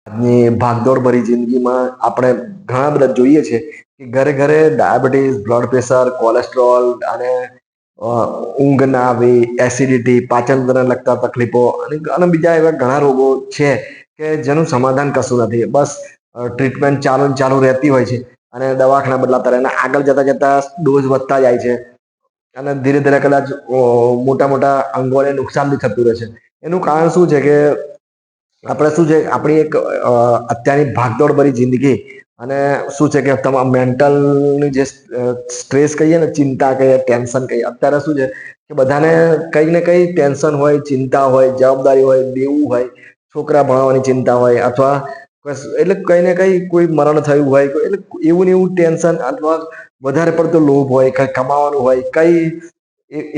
આજની ભાગદોડ ભરી જિંદગીમાં આપણે ઘણા બધા જોઈએ છે કે ઘરે ઘરે ડાયાબિટીસ, બ્લડ પ્રેશર, કોલેસ્ટ્રોલ અને ઊંઘ ના આવી, એસિડિટી, પાચન તંત્રને લગતા તકલીફો અને બીજા એવા ઘણા રોગો છે કે જેનું સમાધાન કશું નથી. બસ ટ્રીટમેન્ટ ચાલુ ને ચાલુ રહેતી હોય છે અને દવાખાના બદલાતા રહે અને આગળ જતા જતા ડોઝ વધતા જાય છે અને ધીરે ધીરે કદાચ મોટા મોટા અંગોને નુકસાન બી થતું રહે છે. એનું કારણ શું છે કે આપણે શું છે, આપણી એક અત્યારની ભાગદોડ ભરી જિંદગી અને શું છે કે તમામ મેન્ટલની જે સ્ટ્રેસ કહીએ ને, ચિંતા કહીએ, ટેન્શન કહીએ, અત્યારે શું છે કે બધાને કંઈક ને કંઈ ટેન્શન હોય, ચિંતા હોય, જવાબદારી હોય, દેવું હોય, છોકરા ભણાવવાની ચિંતા હોય અથવા એટલે કંઈ ને કંઈ કોઈ મરણ થયું હોય એટલે એવું ને એવું ટેન્શન અથવા વધારે પડતો લોભ હોય, કંઈ કમાવાનું હોય,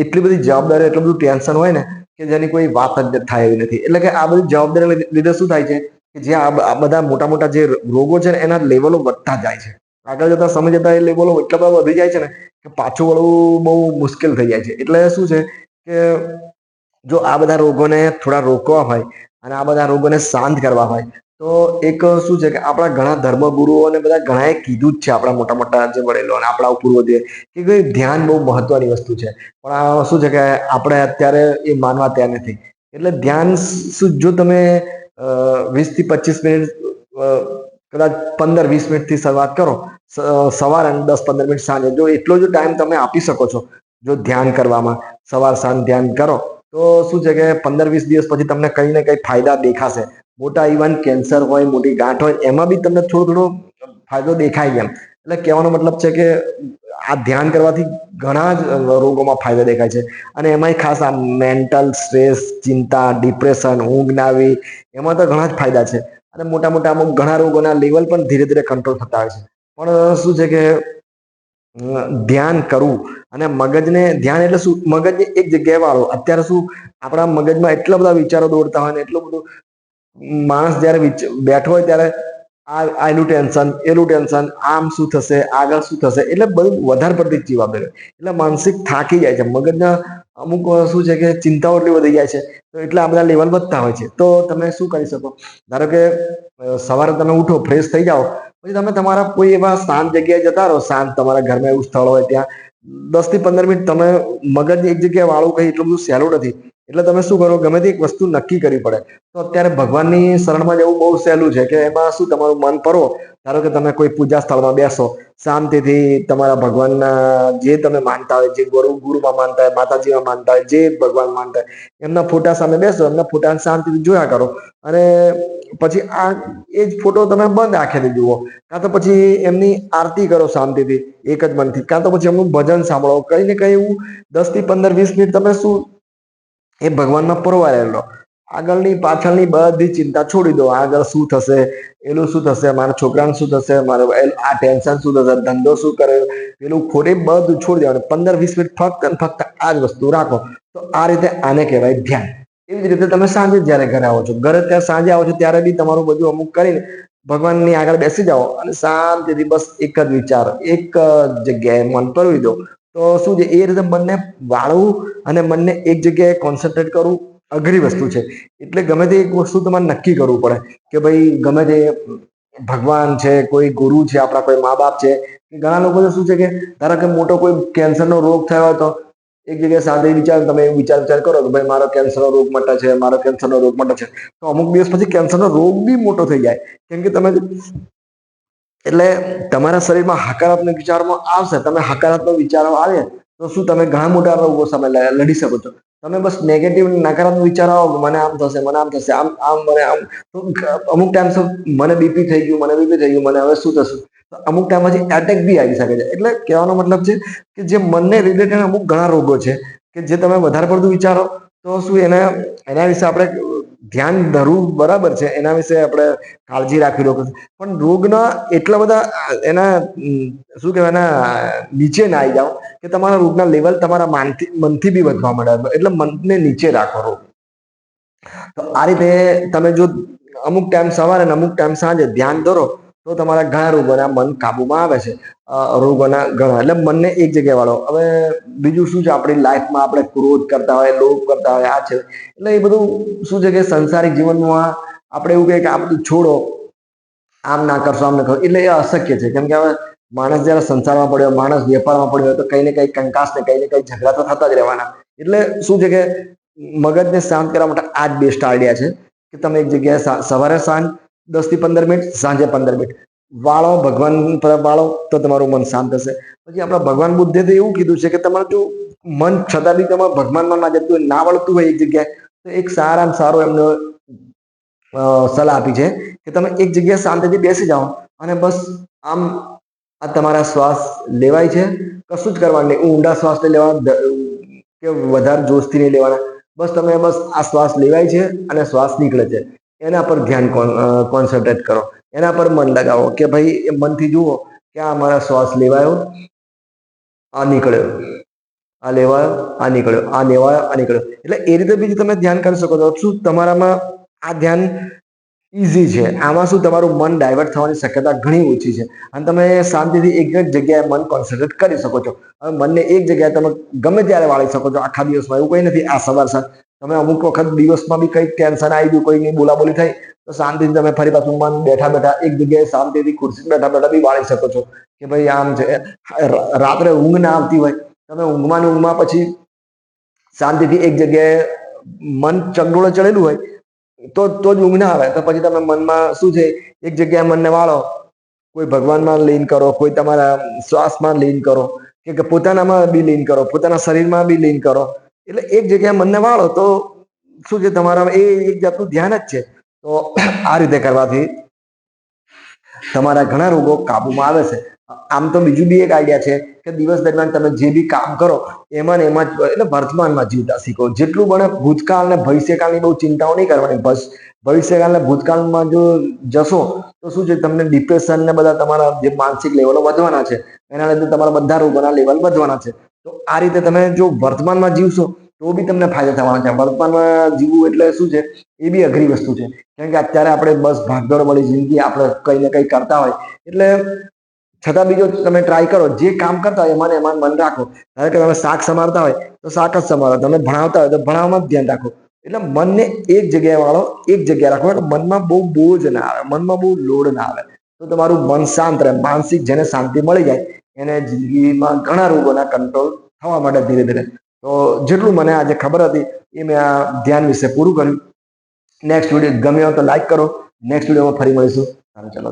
એટલી બધી જવાબદારી, એટલું બધું ટેન્શન હોય ને કે જેની કોઈ વાત જ થાય એવી નથી. એટલે કે આ બધી જવાબદારી લીધે શું થાય છે કે જે આ બધા મોટા મોટા જે રોગો છે ને એના લેવલો વધતા જાય છે. આગળ જતા સમય જતા એ લેવલો એટલા બધા વધી જાય છે ને કે પાછું વળવું બહુ મુશ્કેલ થઈ જાય છે. એટલે શું છે કે જો આ બધા રોગોને થોડા રોકવા હોય અને આ બધા રોગોને શાંત કરવા હોય તો એક શું છે કે આપણા ઘણા ધર્મગુરુઓ અને બધા ઘણાએ કીધું જ છે, આપણા મોટા મોટા જે વડેલો અને આપણા પૂર્વજોએ, કે ભાઈ ધ્યાન બહુ મહત્વની વસ્તુ છે. પણ આ શું છે કે આપણે અત્યારે એ માનવા તૈયાર નથી. એટલે ધ્યાન શું, જો તમે 20 થી 25 મિનિટ, કદાચ 15-20 મિનિટથી શરૂઆત કરો સવારે અને 10-15 મિનિટ સાંજે, જો એટલો જ ટાઈમ તમે આપી શકો છો જો ધ્યાન કરવામાં, સવાર સાંજ ધ્યાન કરો તો શું છે કે 15-20 દિવસ પછી તમને કંઈ ને કંઈ ફાયદા દેખાશે. મોટા ઇવન કેન્સર હોય, મોટી ગાંઠ હોય, એમાં બી તમને થોડો થોડો ફાયદો દેખાય એમ. એટલે કહેવાનો મતલબ છે કે આ ધ્યાન કરવાથી ઘણા જ રોગોમાં ફાયદા દેખાય છે. અને એમાંય ખાસ આ મેન્ટલ સ્ટ્રેસ, ચિંતા, ડિપ્રેશન, ઊંઘ ના આવી, એમાં તો ઘણા જ ફાયદા છે. અને મોટા મોટા અમુક ઘણા રોગોના લેવલ પણ ધીરે ધીરે કંટ્રોલ થતા હોય છે. પણ શું છે કે ધ્યાન કરવું અને મગજને ધ્યાન એટલે શું, મગજને એક જગ્યાએ વાળો. અત્યારે શું આપણા મગજમાં એટલા બધા વિચારો દોડતા હોય ને એટલું બધું, માણસ જયારે બેઠો હોય ત્યારે આનું ટેન્શન, એનું ટેન્શન, આમ શું થશે, આગળ શું થશે, એટલે બધું વધારે પડતી જવાબદારી હોય. એટલે માનસિક થાકી જાય છે. મગજના અમુક શું છે કે ચિંતાઓ એટલી વધી જાય છે તો એટલે આ બધા લેવલ વધતા હોય છે. તો તમે શું કરી શકો, ધારો કે સવારે તમે ઉઠો, ફ્રેશ થઈ જાઓ, પછી તમે તમારા કોઈ એવા શાંત જગ્યાએ જતા રહો, શાંત તમારા ઘરમાં એવું સ્થળ હોય ત્યાં 10 થી 15 મિનિટ તમે મગજની એક જગ્યાએ વાળું કઈ એટલું બધું સહેલું નથી. એટલે તમે શું કરો, ગમે તે એક વસ્તુ નક્કી કરવી પડે. તો અત્યારે ભગવાનની શરણમાં જવું બહુ સહેલું છે કે એમાં શું, તમારું મન પરો, ધારો કે તમે કોઈ પૂજા સ્થળમાં બેસો, શાંતિથી તમારા ભગવાનના જે તમે માનતા હોય, જે ગુરુમાં માનતા હોય, માતાજીમાં માનતા હોય, જે ભગવાન માનતા હોય એમના ફોટા સામે બેસો, એમના ફોટાને શાંતિથી જોયા કરો અને પછી એ જ ફોટો તમે બંધ આંખેથી જુઓ, કાં તો પછી એમની આરતી કરો શાંતિથી એક જ મનથી, કાં તો પછી એમનું ભજન સાંભળો. કંઈ ને કંઈ એવું 10 થી 15-20 મિનિટ તમે શું એ ભગવાનમાં પરોવાયેલા રહો. આગળની પાછળની બધી ચિંતા છોડી દો. આગળ શું થશે, એનું શું થશે, મારા છોકરાને શું થશે, મારે આ ટેન્શન શું થશે, ધંધો શું કરે, પેલું ખોટે બધું છોડી દેવાનું. 15-20 મિનિટ ફક્ત અને ફક્ત આ જ વસ્તુ રાખો. તો આ રીતે આને કહેવાય ધ્યાન. એવી જ રીતે તમે સાંજે જયારે ઘરે આવો છો, ઘરે ત્યાં સાંજે આવો છો ત્યારે બી તમારું બધું અમુક કરીને ભગવાનની આગળ બેસી જાઓ અને શાંતિથી બસ એક જ વિચાર, એક જગ્યાએ મન પરોવી દો. તો શું છે, એ રીતે મનને વાળવું અને મનને એક જગ્યાએ કોન્સન્ટ્રેટ કરવું અઘરી વસ્તુ છે. એટલે ગમે તે એક વસ્તુ તમારે નક્કી કરવું પડે કે ભાઈ ગમે તે ભગવાન છે, કોઈ ગુરુ છે, આપણા કોઈ મા બાપ છે. ઘણા લોકો તો શું છે કે ધારો કે મોટો કોઈ કેન્સરનો રોગ થયો હોય તો એક જગ્યાએ શાંતિ વિચાર, તમે એવું વિચાર કરો કે ભાઈ મારો કેન્સરનો રોગ મટે છે, મારો કેન્સરનો રોગ મટે છે. તો અમુક દિવસ પછી કેન્સરનો રોગ બી મોટો થઈ જાય. કેમ કે તમે એટલે તમારા શરીરમાં હકારાત્મક વિચારમાં આવશે, તમે હકારાત્મક વિચારો આવે તો શું તમે ઘણા મોટા રોગો સામે લડી શકો છો. તમે બસ નેગેટિવ, નકારાત્મક વિચારો આવો, મને આમ થશે, મને આમ થશે, આમ આમ મને આમ, તો અમુક ટાઈમ મને બીપી થઈ ગયું, મને બીપી થઈ ગયું, મને હવે શું થશે. અમુક ટાઈમ પછી એટેક બી આવી શકે છે. એટલે કહેવાનો મતલબ છે કે જે મનને રિલેટેડ અમુક ઘણા રોગો છે કે જે તમે વધારે પડતું વિચારો તો શું એના વિશે આપણે ધ્યાન ધરવું બરાબર છે, એના વિશે આપણે કાળજી રાખવી પડે. પણ રોગના એટલા બધા એના શું કહેવાય, એના નીચે ના આવી જાઓ કે તમારા રોગના લેવલ તમારા મનથી બી વધવા માંડે. એટલે મનને નીચે રાખો રોગ. તો આ રીતે તમે જો અમુક ટાઈમ સવારે અને અમુક ટાઈમ સાંજે ધ્યાન ધરો તો તમારા ઘણા રોગોના મન કાબુમાં આવે છે. રોગોના ઘણા, એટલે મનને એક જગ્યાએ વાળો. હવે બીજું શું છે, આપણી લાઈફમાં આપણે ક્રોધ કરતા હોય, લોભ કરતા હોય, આ છે એટલે એ બધું શું છે કે સંસારિક જીવનમાં આપણે એવું કહીએ કે આ બધું છોડો, આમ ના કરશો આમ ના કરશો, એટલે એ અશક્ય છે. કેમ કે હવે માણસ જયારે સંસારમાં પડ્યો, માણસ વેપારમાં પડ્યો હોય તો કઈ ને કઈ કંકાસ ને કઈ ને કઈ ઝઘડા તો થતા જ રહેવાના. એટલે શું છે કે મગજને શાંત કરવા માટે આ જ બેસ્ટ આઈડિયા છે કે તમે એક જગ્યાએ સવારે સાંજ 10 થી 15 મિનિટ, સાંજે 15 મિનિટ વાળો, ભગવાન તરફ વાળો, તો તમારું મન શાંત થશે. પછી આપણા ભગવાન બુદ્ધે તો એવું કીધું છે કે તમારે જો મન છતાં બી તમારે ભગવાનમાં ના જતું હોય, ના વળતું હોય એક જગ્યાએ, તો એક સારામાં સારો એમનો સલાહ આપી છે કે તમે એક જગ્યાએ શાંતિથી બેસી જાઓ અને બસ આમ આ તમારા શ્વાસ લેવાય છે, કશું જ કરવાનું નહીં, ઊંડા શ્વાસ લઈ લેવા કે વધારે જોશથી નહીં લેવાના. બસ તમે બસ આ શ્વાસ લેવાય છે અને શ્વાસ નીકળે છે, એના પર ધ્યાન કોન્સન્ટ્રેટ કરો, એના પર મન લગાવો કે ભાઈ એ મનથી જુઓ કે આ મારા શ્વાસ લેવાયો, આ નીકળ્યો, આ લેવાયો, આ નીકળ્યો, આ લેવાયો, આ નીકળ્યો. એટલે એ રીતે બી તમે ધ્યાન કરી શકો છો. શું તમારામાં આ ધ્યાન ઇઝી છે. આમાં શું તમારું મન ડાયવર્ટ થવાની શક્યતા ઘણી ઓછી છે અને તમે શાંતિથી એક જ જગ્યાએ મન કોન્સન્ટ્રેટ કરી શકો છો. હવે મનને એક જગ્યાએ તમે ગમે ત્યારે વાળી શકો છો આખા દિવસમાં, એવું કંઈ નથી. આ સવાર સાંજ તમે અમુક વખત દિવસમાં બી કંઈક ટેન્શન આવી ગયું, કોઈની બોલાબોલી થઈ, તો શાંતિથી તમે ફરી પાછું મન બેઠા બેઠા એક જગ્યાએ શાંતિથી ખુરશી બેઠા બેઠા બી વાળી શકો છો કે ભાઈ આમ છે. રાત્રે ઊંઘ ના આવતી હોય, તમે ઊંઘમાં પછી શાંતિથી એક જગ્યાએ મન ચગડોળે ચડેલું હોય તો જ ઊંઘ ના આવે. તો પછી તમે મનમાં શું છે એક જગ્યાએ મનને વાળો, કોઈ ભગવાનમાં લીન કરો, કોઈ તમારા શ્વાસમાં લીન કરો, કે પોતાનામાં બી લીન કરો, પોતાના શરીરમાં બી લીન કરો. એટલે એક જગ્યાએ મનને વાળો તો શું છે તમારા એ એક જાતનું ધ્યાન જ છે. તો આ રીતે કરવાથી તમારા ઘણા રોગો કાબુમાં આવે છે. આમ તો બીજું બી એક આઈડિયા છે કે દિવસ દરમિયાન તમે જે બી કામ કરો એમાં ને એમાં જ એટલે વર્તમાનમાં જીવતા શીખો. જેટલું બને ભૂતકાળ અને ભવિષ્યકાળની બહુ ચિંતાઓ નહીં કરવાની. બસ ભવિષ્યકાળ અને ભૂતકાળમાં જો જશો તો શું છે તમને ડિપ્રેશન ને બધા તમારા જે માનસિક લેવલો વધવાના છે, એના લીધે તમારા બધા રોગોના લેવલ વધવાના છે. તો આ રીતે તમે જો વર્તમાનમાં જીવશો તો બી તમને ફાયદા થવાના છે. વર્તમાનમાં જીવવું એટલે શું છે એ બી અઘરી વસ્તુ છે. કેમ કે અત્યારે આપણે બસ ભાગદોડ વાળી જિંદગી, આપણે કંઈ ને કંઈ કરતા હોય, એટલે છતાં બીજો તમે ટ્રાય કરો, જે કામ કરતા હોય એમાં મન રાખો. ધારો કે તમે શાક સમારતા હોય તો શાક જ સમારો, તમે ભણાવતા હોય તો ભણાવવામાં જ ધ્યાન રાખો. એટલે મનને એક જગ્યાએ વાળો, એક જગ્યાએ રાખો, એટલે મનમાં બહુ બોજ ના આવે, મનમાં બહુ લોડ ના આવે, તો તમારું મન શાંત રહે. માનસિક જેને શાંતિ મળી જાય એને જિંદગીમાં ઘણા રોગોના કંટ્રોલ થવા માટે ધીરે ધીરે. તો જેટલું મને આજે ખબર હતી એ મેં આ ધ્યાન વિશે પૂરું કર્યું. નેક્સ્ટ વિડીયો ગમ્યો તો લાઈક કરો. નેક્સ્ટ વિડીયોમાં ફરી મળીશું. ચાલો.